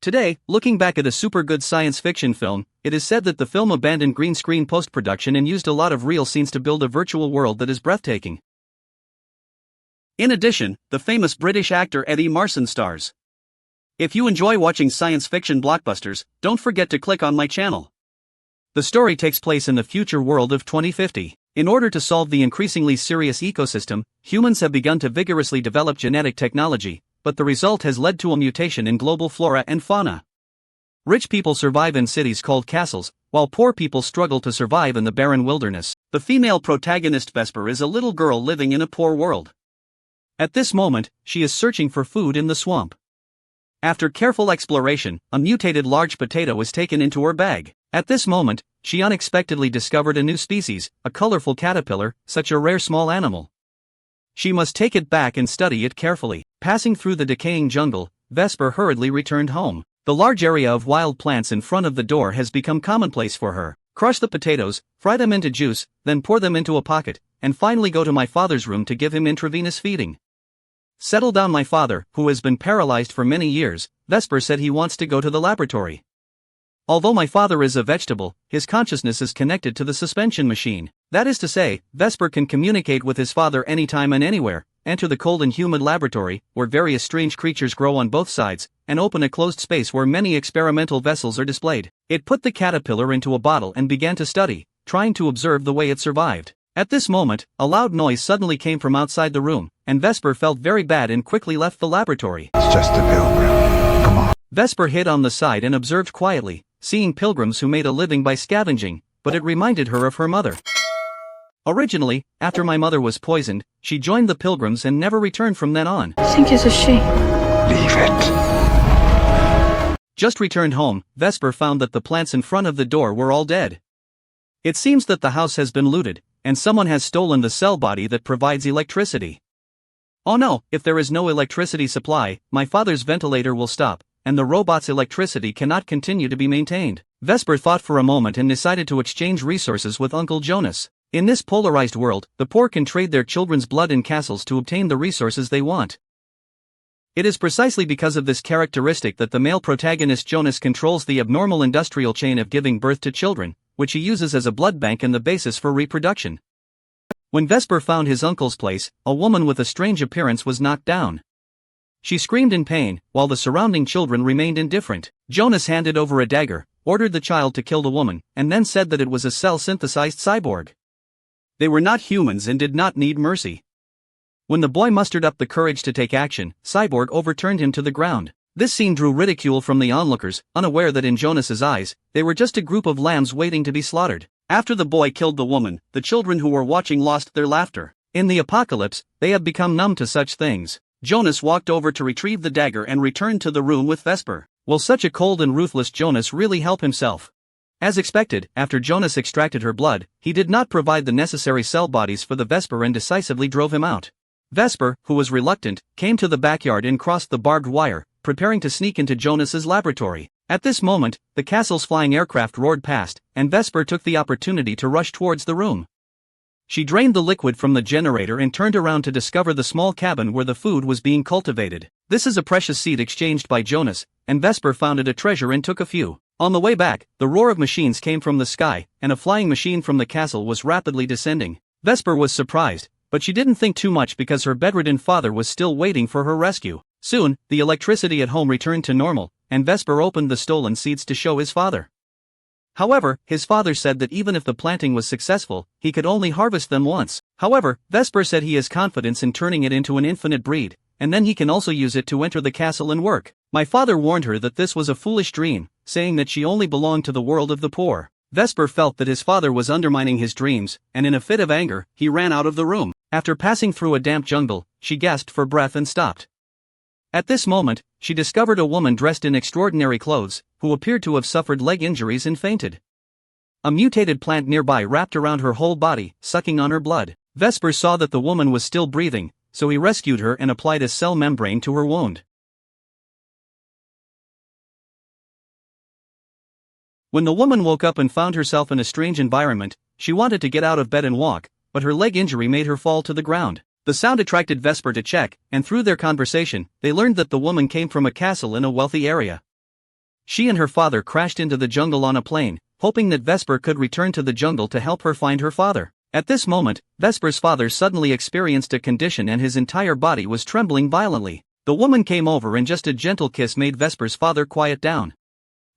Today, looking back at a super good science fiction film, it is said that the film abandoned green screen post-production and used a lot of real scenes to build a virtual world that is breathtaking. In addition, the famous British actor Eddie Marsan stars. If you enjoy watching science fiction blockbusters, don't forget to click on my channel. The story takes place in the future world of 2050. In order to solve the increasingly serious ecosystem, humans have begun to vigorously develop genetic technology, but the result has led to a mutation in global flora and fauna. Rich people survive in cities called castles, while poor people struggle to survive in the barren wilderness. The female protagonist Vesper is a little girl living in a poor world. At this moment, she is searching for food in the swamp. After careful exploration, a mutated large potato is taken into her bag. At this moment, she unexpectedly discovered a new species, a colorful caterpillar, such a rare small animal. She must take it back and study it carefully. Passing through the decaying jungle, Vesper hurriedly returned home. The large area of wild plants in front of the door has become commonplace for her. Crush the potatoes, fry them into juice, then pour them into a pocket, and finally go to my father's room to give him intravenous feeding. Settle down, my father, who has been paralyzed for many years. Vesper said he wants to go to the laboratory. Although my father is a vegetable, his consciousness is connected to the suspension machine. That is to say, Vesper can communicate with his father anytime and anywhere, enter the cold and humid laboratory, where various strange creatures grow on both sides, and open a closed space where many experimental vessels are displayed. It put the caterpillar into a bottle and began to study, trying to observe the way it survived. At this moment, a loud noise suddenly came from outside the room, and Vesper felt very bad and quickly left the laboratory. It's just a pilgrim. Come on. Vesper hid on the side and observed quietly, seeing pilgrims who made a living by scavenging, but it reminded her of her mother. Originally, after my mother was poisoned, she joined the pilgrims and never returned from then on. I think it's a she. Leave it. Just returned home, Vesper found that the plants in front of the door were all dead. It seems that the house has been looted, and someone has stolen the cell body that provides electricity. Oh no, if there is no electricity supply, my father's ventilator will stop, and the robot's electricity cannot continue to be maintained. Vesper thought for a moment and decided to exchange resources with Uncle Jonas. In this polarized world, the poor can trade their children's blood in castles to obtain the resources they want. It is precisely because of this characteristic that the male protagonist Jonas controls the abnormal industrial chain of giving birth to children, which he uses as a blood bank and the basis for reproduction. When Vesper found his uncle's place, a woman with a strange appearance was knocked down. She screamed in pain, while the surrounding children remained indifferent. Jonas handed over a dagger, ordered the child to kill the woman, and then said that it was a cell-synthesized cyborg. They were not humans and did not need mercy. When the boy mustered up the courage to take action, Cyborg overturned him to the ground. This scene drew ridicule from the onlookers, unaware that in Jonas's eyes, they were just a group of lambs waiting to be slaughtered. After the boy killed the woman, the children who were watching lost their laughter. In the apocalypse, they have become numb to such things. Jonas walked over to retrieve the dagger and returned to the room with Vesper. Will such a cold and ruthless Jonas really help himself? As expected, after Jonas extracted her blood, he did not provide the necessary cell bodies for the Vesper and decisively drove him out. Vesper, who was reluctant, came to the backyard and crossed the barbed wire, preparing to sneak into Jonas's laboratory. At this moment, the castle's flying aircraft roared past, and Vesper took the opportunity to rush towards the room. She drained the liquid from the generator and turned around to discover the small cabin where the food was being cultivated. This is a precious seed exchanged by Jonas, and Vesper found it a treasure and took a few. On the way back, the roar of machines came from the sky, and a flying machine from the castle was rapidly descending. Vesper was surprised, but she didn't think too much because her bedridden father was still waiting for her rescue. Soon, the electricity at home returned to normal, and Vesper opened the stolen seeds to show his father. However, his father said that even if the planting was successful, he could only harvest them once. However, Vesper said he has confidence in turning it into an infinite breed, and then he can also use it to enter the castle and work. My father warned her that this was a foolish dream, saying that she only belonged to the world of the poor. Vesper felt that his father was undermining his dreams, and in a fit of anger, he ran out of the room. After passing through a damp jungle, she gasped for breath and stopped. At this moment, she discovered a woman dressed in extraordinary clothes, who appeared to have suffered leg injuries and fainted. A mutated plant nearby wrapped around her whole body, sucking on her blood. Vesper saw that the woman was still breathing, so he rescued her and applied a cell membrane to her wound. When the woman woke up and found herself in a strange environment, she wanted to get out of bed and walk, but her leg injury made her fall to the ground. The sound attracted Vesper to check, and through their conversation, they learned that the woman came from a castle in a wealthy area. She and her father crashed into the jungle on a plane, hoping that Vesper could return to the jungle to help her find her father. At this moment, Vesper's father suddenly experienced a condition and his entire body was trembling violently. The woman came over and just a gentle kiss made Vesper's father quiet down.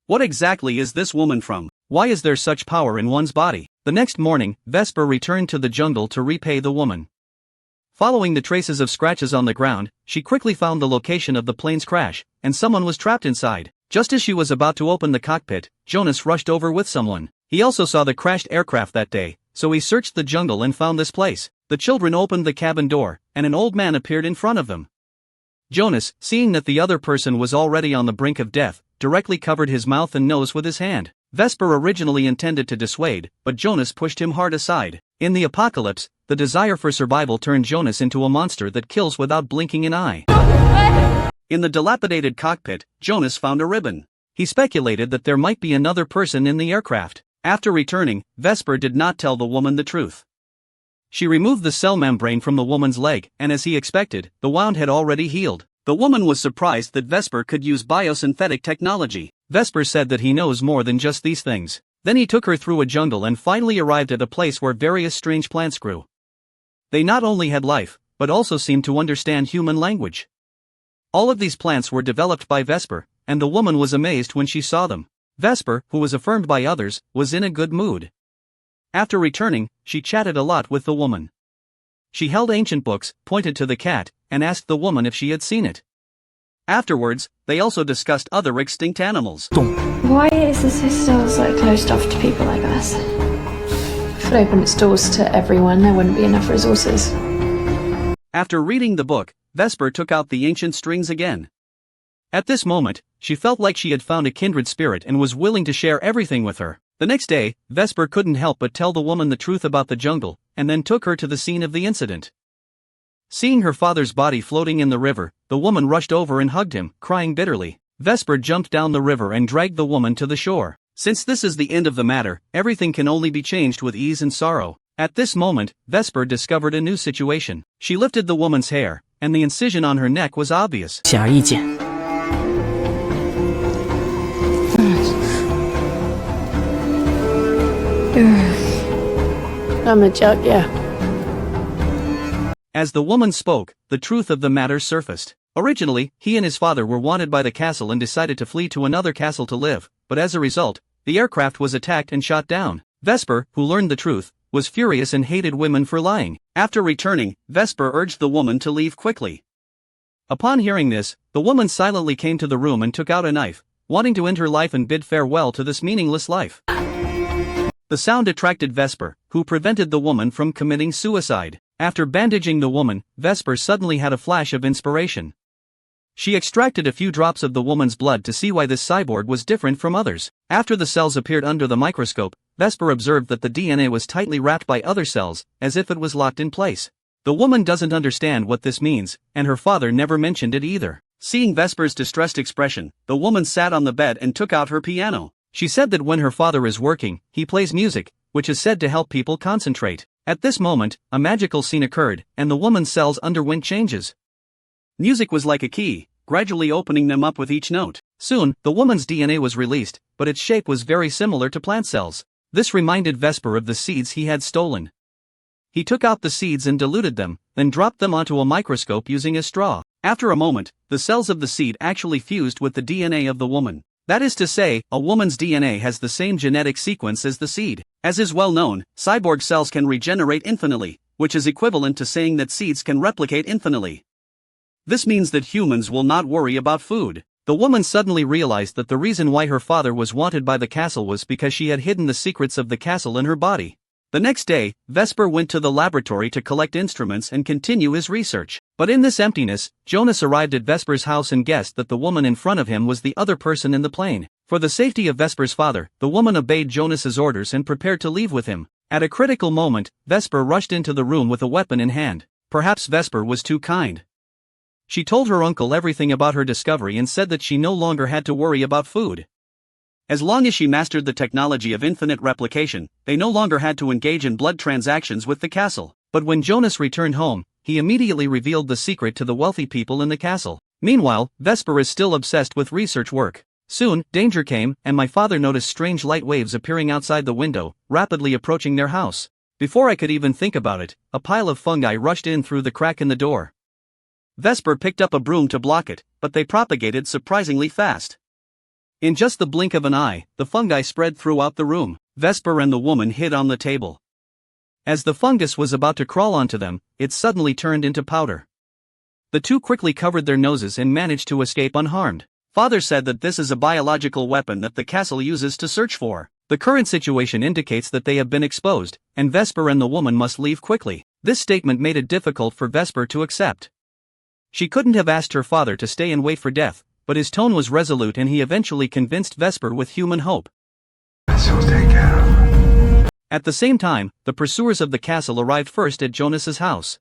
What exactly is this woman from? Why is there such power in one's body? The next morning, Vesper returned to the jungle to repay the woman. Following the traces of scratches on the ground, she quickly found the location of the plane's crash, and someone was trapped inside. Just as she was about to open the cockpit, Jonas rushed over with someone. He also saw the crashed aircraft that day, so he searched the jungle and found this place. The children opened the cabin door, and an old man appeared in front of them. Jonas, seeing that the other person was already on the brink of death, directly covered his mouth and nose with his hand. Vesper originally intended to dissuade, but Jonas pushed him hard aside. In the apocalypse, the desire for survival turned Jonas into a monster that kills without blinking an eye. In the dilapidated cockpit, Jonas found a ribbon. He speculated that there might be another person in the aircraft. After returning, Vesper did not tell the woman the truth. She removed the cell membrane from the woman's leg, and as he expected, the wound had already healed. The woman was surprised that Vesper could use biosynthetic technology. Vesper said that he knows more than just these things. Then he took her through a jungle and finally arrived at a place where various strange plants grew. They not only had life, but also seemed to understand human language. All of these plants were developed by Vesper, and the woman was amazed when she saw them. Vesper, who was affirmed by others, was in a good mood. After returning, she chatted a lot with the woman. She held ancient books, pointed to the cat, and asked the woman if she had seen it. Afterwards, they also discussed other extinct animals. Why is the still so closed off to people like us? If it opened its doors to everyone, there wouldn't be enough resources. After reading the book, Vesper took out the ancient strings again. At this moment, she felt like she had found a kindred spirit and was willing to share everything with her. The next day, Vesper couldn't help but tell the woman the truth about the jungle, and then took her to the scene of the incident. Seeing her father's body floating in the river, the woman rushed over and hugged him, crying bitterly. Vesper jumped down the river and dragged the woman to the shore. Since this is the end of the matter, everything can only be changed with ease and sorrow. At this moment, Vesper discovered a new situation. She lifted the woman's hair, and the incision on her neck was obvious. 显而易见。 I'm a joke, yeah. As the woman spoke, the truth of the matter surfaced. Originally, he and his father were wanted by the castle and decided to flee to another castle to live, but as a result, the aircraft was attacked and shot down. Vesper, who learned the truth, was furious and hated women for lying. After returning, Vesper urged the woman to leave quickly. Upon hearing this, the woman silently came to the room and took out a knife, wanting to end her life and bid farewell to this meaningless life. The sound attracted Vesper, who prevented the woman from committing suicide. After bandaging the woman, Vesper suddenly had a flash of inspiration. She extracted a few drops of the woman's blood to see why this cyborg was different from others. After the cells appeared under the microscope, Vesper observed that the DNA was tightly wrapped by other cells, as if it was locked in place. The woman doesn't understand what this means, and her father never mentioned it either. Seeing Vesper's distressed expression, the woman sat on the bed and took out her piano. She said that when her father is working, he plays music, which is said to help people concentrate. At this moment, a magical scene occurred, and the woman's cells underwent changes. Music was like a key, gradually opening them up with each note. Soon, the woman's DNA was released, but its shape was very similar to plant cells. This reminded Vesper of the seeds he had stolen. He took out the seeds and diluted them, then dropped them onto a microscope using a straw. After a moment, the cells of the seed actually fused with the DNA of the woman. That is to say, a woman's DNA has the same genetic sequence as the seed. As is well known, cyborg cells can regenerate infinitely, which is equivalent to saying that seeds can replicate infinitely. This means that humans will not worry about food. The woman suddenly realized that the reason why her father was wanted by the castle was because she had hidden the secrets of the castle in her body. The next day, Vesper went to the laboratory to collect instruments and continue his research. But in this emptiness, Jonas arrived at Vesper's house and guessed that the woman in front of him was the other person in the plane. For the safety of Vesper's father, the woman obeyed Jonas's orders and prepared to leave with him. At a critical moment, Vesper rushed into the room with a weapon in hand. Perhaps Vesper was too kind. She told her uncle everything about her discovery and said that she no longer had to worry about food. As long as she mastered the technology of infinite replication, they no longer had to engage in blood transactions with the castle. But when Jonas returned home, he immediately revealed the secret to the wealthy people in the castle. Meanwhile, Vesper is still obsessed with research work. Soon, danger came, and my father noticed strange light waves appearing outside the window, rapidly approaching their house. Before I could even think about it, a pile of fungi rushed in through the crack in the door. Vesper picked up a broom to block it, but they propagated surprisingly fast. In just the blink of an eye, the fungi spread throughout the room. Vesper and the woman hid on the table. As the fungus was about to crawl onto them, it suddenly turned into powder. The two quickly covered their noses and managed to escape unharmed. Father said that this is a biological weapon that the castle uses to search for. The current situation indicates that they have been exposed, and Vesper and the woman must leave quickly. This statement made it difficult for Vesper to accept. She couldn't have asked her father to stay and wait for death, but his tone was resolute and he eventually convinced Vesper with human hope. She'll take care of her. At the same time, the pursuers of the castle arrived first at Jonas's house.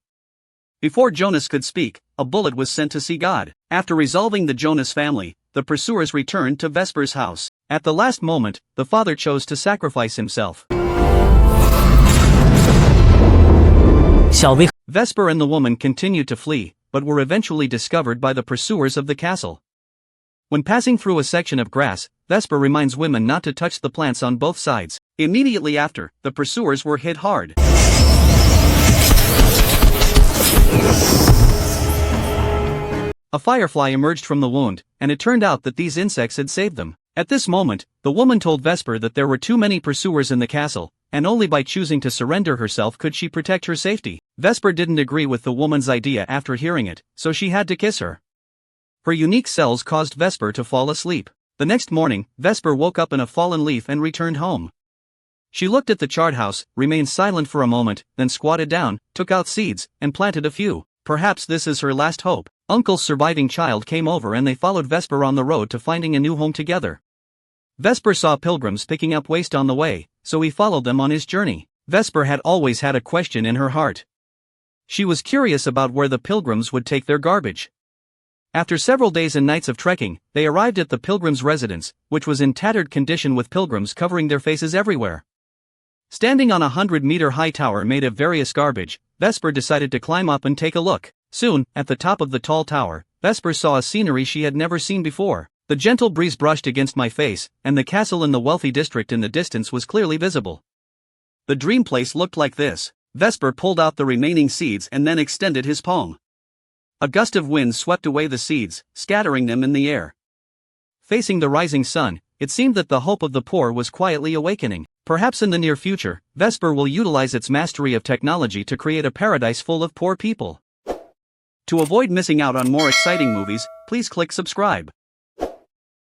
Before Jonas could speak, a bullet was sent to see God. After resolving the Jonas family, the pursuers returned to Vesper's house. At the last moment, the father chose to sacrifice himself. Vesper and the woman continued to flee, but were eventually discovered by the pursuers of the castle. When passing through a section of grass, Vesper reminds women not to touch the plants on both sides. Immediately after, the pursuers were hit hard. A firefly emerged from the wound, and it turned out that these insects had saved them. At this moment, the woman told Vesper that there were too many pursuers in the castle, and only by choosing to surrender herself could she protect her safety. Vesper didn't agree with the woman's idea after hearing it, so she had to kiss her. Her unique cells caused Vesper to fall asleep. The next morning, Vesper woke up in a fallen leaf and returned home. She looked at the charred house, remained silent for a moment, then squatted down, took out seeds, and planted a few. Perhaps this is her last hope. Uncle's surviving child came over and they followed Vesper on the road to finding a new home together. Vesper saw pilgrims picking up waste on the way, so he followed them on his journey. Vesper had always had a question in her heart. She was curious about where the pilgrims would take their garbage. After several days and nights of trekking, they arrived at the pilgrims' residence, which was in tattered condition with pilgrims covering their faces everywhere. Standing on a 100-meter-high tower made of various garbage, Vesper decided to climb up and take a look. Soon, at the top of the tall tower, Vesper saw a scenery she had never seen before. The gentle breeze brushed against my face, and the castle in the wealthy district in the distance was clearly visible. The dream place looked like this. Vesper pulled out the remaining seeds and then extended his palm. A gust of wind swept away the seeds, scattering them in the air. Facing the rising sun, it seemed that the hope of the poor was quietly awakening. Perhaps in the near future, Vesper will utilize its mastery of technology to create a paradise full of poor people. To avoid missing out on more exciting movies, please click subscribe.